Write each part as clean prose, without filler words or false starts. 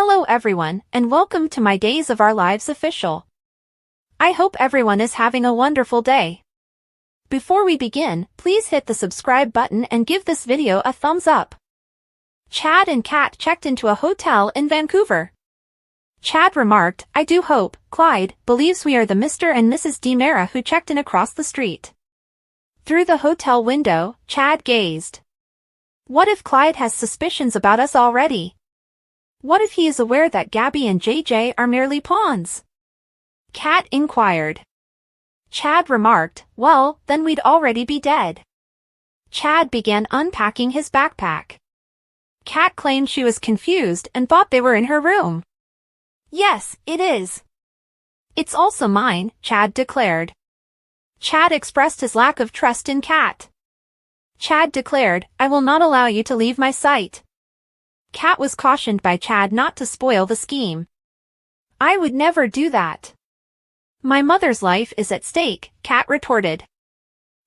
Hello everyone, and welcome to my Days of Our Lives official. I hope everyone is having a wonderful day. Before we begin, please hit the subscribe button and give this video a thumbs up. Chad and Kat checked into a hotel in Vancouver. Chad remarked, "I do hope Clyde believes we are the Mr. and Mrs. DiMera who checked in across the street." Through the hotel window, Chad gazed. What if Clyde has suspicions about us already? What if he is aware that Gabby and JJ are merely pawns? Kat inquired. Chad remarked, "Well, then we'd already be dead." Chad began unpacking his backpack. Kat claimed she was confused and thought they were in her room. "Yes, it is." "It's also mine," Chad declared. Chad expressed his lack of trust in Kat. Chad declared, "I will not allow you to leave my sight." Kat was cautioned by Chad not to spoil the scheme. "I would never do that." "My mother's life is at stake," Kat retorted.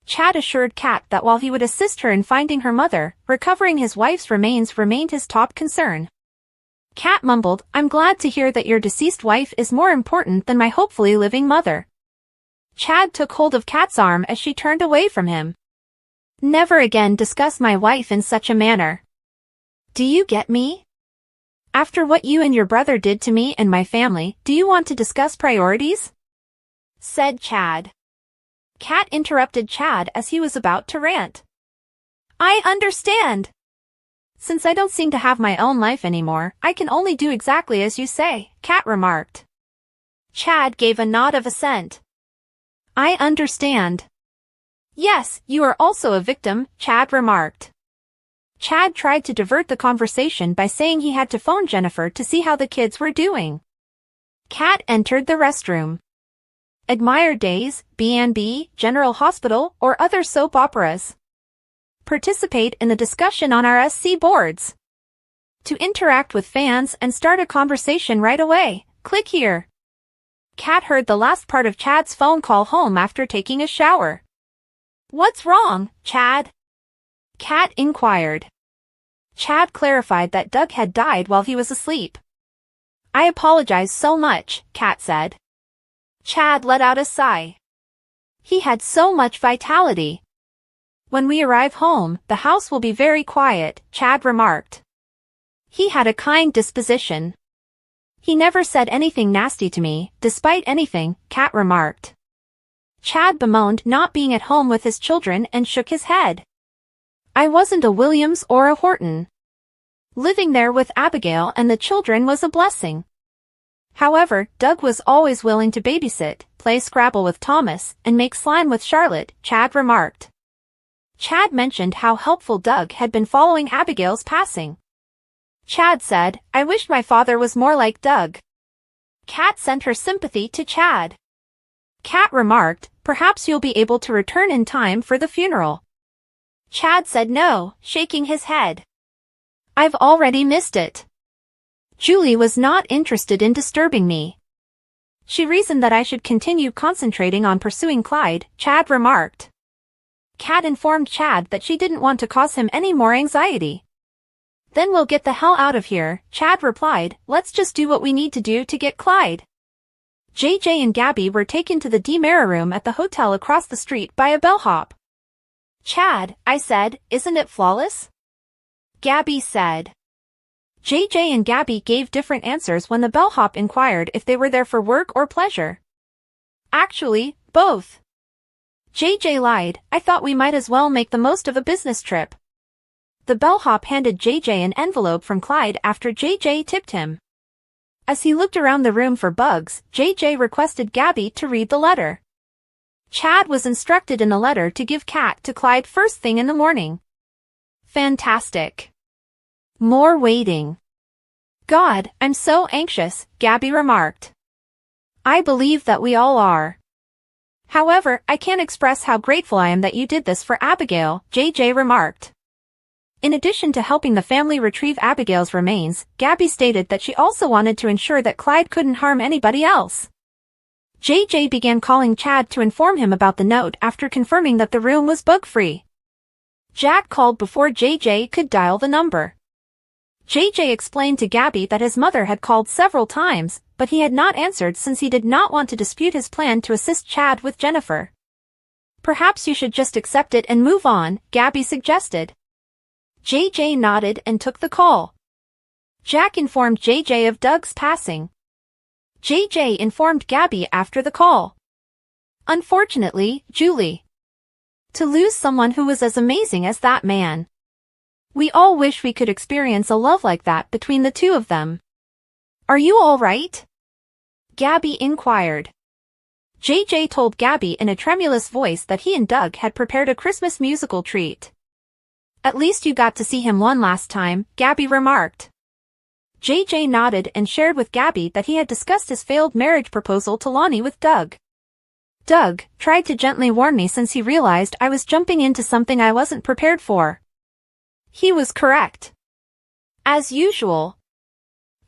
Chad assured Kat that while he would assist her in finding her mother, recovering his wife's remains remained his top concern. Kat mumbled, "I'm glad to hear that your deceased wife is more important than my hopefully living mother." Chad took hold of Kat's arm as she turned away from him. "Never again discuss my wife in such a manner. Do you get me? After what you and your brother did to me and my family, do you want to discuss priorities?" said Chad. Kat interrupted Chad as he was about to rant. "I understand. Since I don't seem to have my own life anymore, I can only do exactly as you say," Kat remarked. Chad gave a nod of assent. "I understand." "Yes, you are also a victim," Chad remarked. Chad tried to divert the conversation by saying he had to phone Jennifer to see how the kids were doing. Kat entered the restroom. Admire Days, B&B, General Hospital, or other soap operas. Participate in the discussion on our SC boards. To interact with fans and start a conversation right away, click here. Kat heard the last part of Chad's phone call home after taking a shower. "What's wrong, Chad?" Kat inquired. Chad clarified that Doug had died while he was asleep. "I apologize so much," Kat said. Chad let out a sigh. He had so much vitality. "When we arrive home, the house will be very quiet," Chad remarked. "He had a kind disposition. He never said anything nasty to me, despite anything," Kat remarked. Chad bemoaned not being at home with his children and shook his head. "I wasn't a Williams or a Horton. Living there with Abigail and the children was a blessing. However, Doug was always willing to babysit, play Scrabble with Thomas, and make slime with Charlotte," Chad remarked. Chad mentioned how helpful Doug had been following Abigail's passing. Chad said, "I wished my father was more like Doug." Kat sent her sympathy to Chad. Kat remarked, "Perhaps you'll be able to return in time for the funeral." Chad said no, shaking his head. "I've already missed it. Julie was not interested in disturbing me. She reasoned that I should continue concentrating on pursuing Clyde," Chad remarked. Kat informed Chad that she didn't want to cause him any more anxiety. "Then we'll get the hell out of here," Chad replied. "Let's just do what we need to do to get Clyde." JJ and Gabby were taken to the DiMera room at the hotel across the street by a bellhop. "Chad," I said, "isn't it flawless?" Gabby said. JJ and Gabby gave different answers when the bellhop inquired if they were there for work or pleasure. "Actually, both." JJ lied, "I thought we might as well make the most of a business trip." The bellhop handed JJ an envelope from Clyde after JJ tipped him. As he looked around the room for bugs, JJ requested Gabby to read the letter. Chad was instructed in the letter to give Kat to Clyde first thing in the morning. Fantastic. More waiting. "God, I'm so anxious," Gabby remarked. "I believe that we all are. However, I can't express how grateful I am that you did this for Abigail," JJ remarked. In addition to helping the family retrieve Abigail's remains, Gabby stated that she also wanted to ensure that Clyde couldn't harm anybody else. JJ began calling Chad to inform him about the note after confirming that the room was bug-free. Jack called before JJ could dial the number. JJ explained to Gabby that his mother had called several times, but he had not answered since he did not want to dispute his plan to assist Chad with Jennifer. Perhaps you should just accept it and move on, Gabby suggested. JJ nodded and took the call. Jack informed JJ of Doug's passing. JJ informed Gabby after the call. Unfortunately, Julie. To lose someone who was as amazing as that man. We all wish we could experience a love like that between the two of them. Are you all right? Gabby inquired. JJ told Gabby in a tremulous voice that he and Doug had prepared a Christmas musical treat. At least you got to see him one last time, Gabby remarked. JJ nodded and shared with Gabby that he had discussed his failed marriage proposal to Lonnie with Doug. Doug tried to gently warn me since he realized I was jumping into something I wasn't prepared for. He was correct. As usual.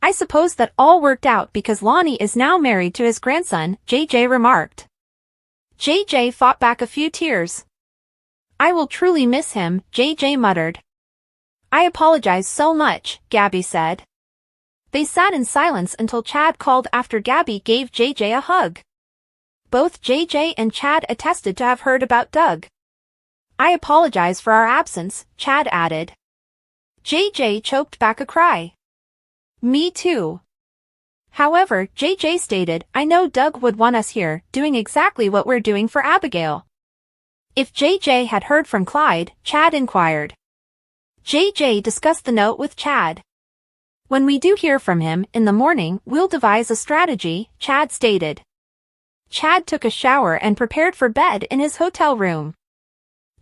I suppose that all worked out because Lonnie is now married to his grandson, JJ remarked. JJ fought back a few tears. I will truly miss him, JJ muttered. I apologize so much, Gabby said. They sat in silence until Chad called after Gabby gave JJ a hug. Both JJ and Chad attested to have heard about Doug. I apologize for our absence, Chad added. JJ choked back a cry. Me too. However, JJ stated, I know Doug would want us here, doing exactly what we're doing for Abigail. If JJ had heard from Clyde, Chad inquired. JJ discussed the note with Chad. When we do hear from him in the morning, we'll devise a strategy, Chad stated. Chad took a shower and prepared for bed in his hotel room.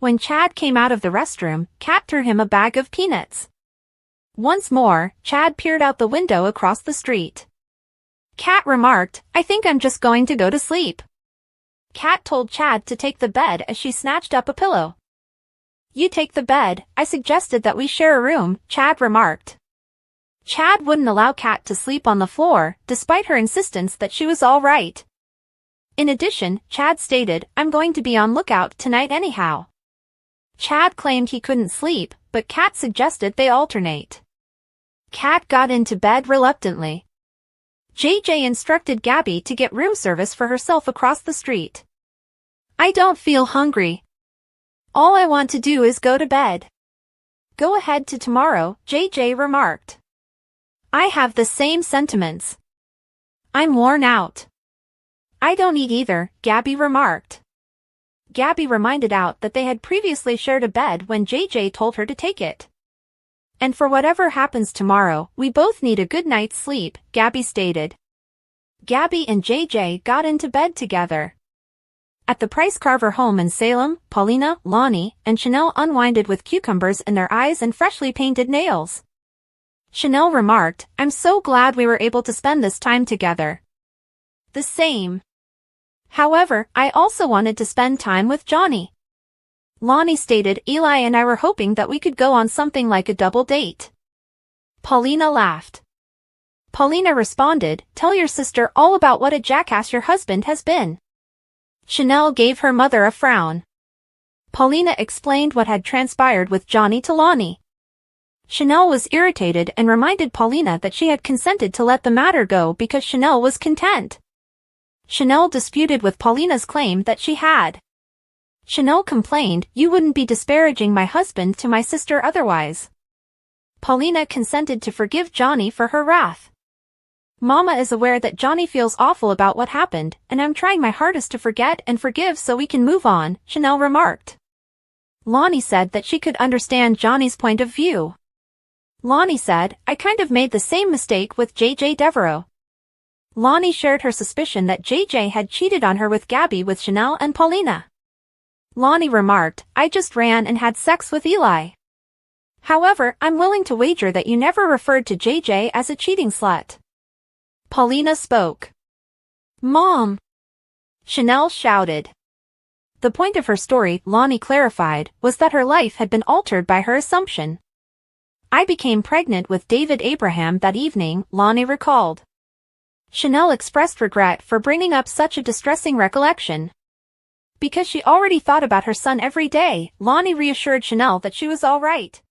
When Chad came out of the restroom, Kat threw him a bag of peanuts. Once more, Chad peered out the window across the street. Kat remarked, I think I'm just going to go to sleep. Kat told Chad to take the bed as she snatched up a pillow. You take the bed, I suggested that we share a room, Chad remarked. Chad wouldn't allow Kat to sleep on the floor, despite her insistence that she was all right. In addition, Chad stated, I'm going to be on lookout tonight anyhow. Chad claimed he couldn't sleep, but Kat suggested they alternate. Kat got into bed reluctantly. JJ instructed Gabby to get room service for herself across the street. I don't feel hungry. All I want to do is go to bed. Go ahead to tomorrow, JJ remarked. I have the same sentiments. I'm worn out. I don't eat either, Gabby remarked. Gabby reminded out that they had previously shared a bed when JJ told her to take it. And for whatever happens tomorrow, we both need a good night's sleep, Gabby stated. Gabby and JJ got into bed together. At the Price Carver home in Salem, Paulina, Lonnie, and Chanel unwinded with cucumbers in their eyes and freshly painted nails. Chanel remarked, I'm so glad we were able to spend this time together. The same. However, I also wanted to spend time with Johnny. Lonnie stated, Eli and I were hoping that we could go on something like a double date. Paulina laughed. Paulina responded, tell your sister all about what a jackass your husband has been. Chanel gave her mother a frown. Paulina explained what had transpired with Johnny to Lonnie. Chanel was irritated and reminded Paulina that she had consented to let the matter go because Chanel was content. Chanel disputed with Paulina's claim that she had. Chanel complained, you wouldn't be disparaging my husband to my sister otherwise. Paulina consented to forgive Johnny for her wrath. Mama is aware that Johnny feels awful about what happened, and I'm trying my hardest to forget and forgive so we can move on, Chanel remarked. Lonnie said that she could understand Johnny's point of view. Lonnie said, I kind of made the same mistake with JJ Devereaux. Lonnie shared her suspicion that JJ had cheated on her with Gabby with Chanel and Paulina. Lonnie remarked, I just ran and had sex with Eli. However, I'm willing to wager that you never referred to JJ as a cheating slut. Paulina spoke. Mom! Chanel shouted. The point of her story, Lonnie clarified, was that her life had been altered by her assumption. I became pregnant with David Abraham that evening, Lonnie recalled. Chanel expressed regret for bringing up such a distressing recollection. Because she already thought about her son every day, Lonnie reassured Chanel that she was all right.